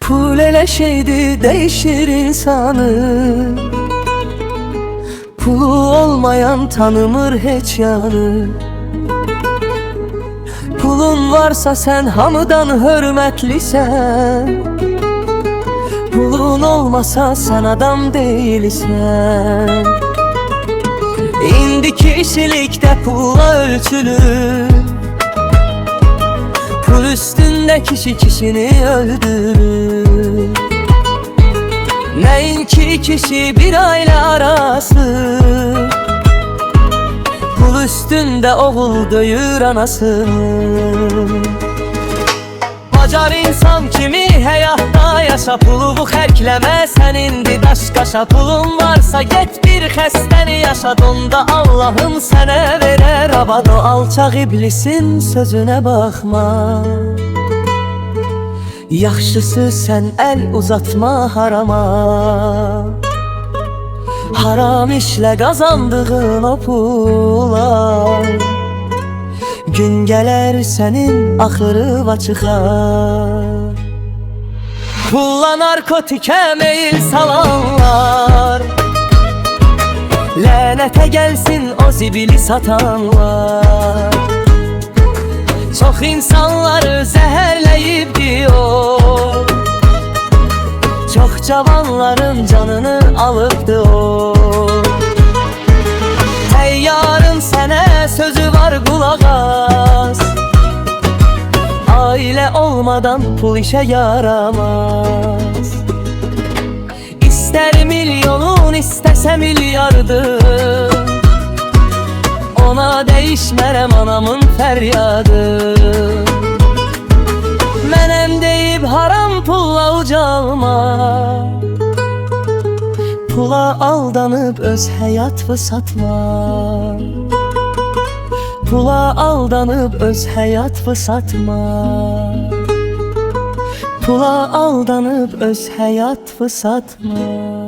Pul elə şeydi, değişir insanı. Pulu olmayan tanımır heç yanı. Pulun varsa sen hamıdan hörmətlisən. Pulun olmasa sen adam değilsen. İndi kişilikte pulla ölçülür. Pul üstünde kişi kişini öldürür. Neyinki kişi bir aile arası. Pul üstünde oğul döyür anasını. Bacar insan kimi həyatda yaşa. Pulu xərcləmə sən indi daş qaşa. Pulun varsa get bir xəstəni yaşad. Onda Allahın sənə verər abad. O alçaq iblisin sözünə baxma. Yaxşısı sən əl uzatma harama. Haram işlə qazandığın o pula gün gələr sənin axırı çıxar. Pulla narkotikə meyil salanlar, lənətə gəlsin o zibili satanlar. Çox insanları zəhərləyibdi o, çox cavanların canını alıbdı o. Təyyarın sənə sözü var qulaq as. Ailə olmadan pul işə yaramaz. İstər milyonun istəsə milyardır, ona değişmərəm anamın fəryadı. Mənəm deyib haram pulla ucalma. Pula aldanıb öz həyat satma. Pula aldanıb öz həyat satma. Pula aldanıb öz həyat satma.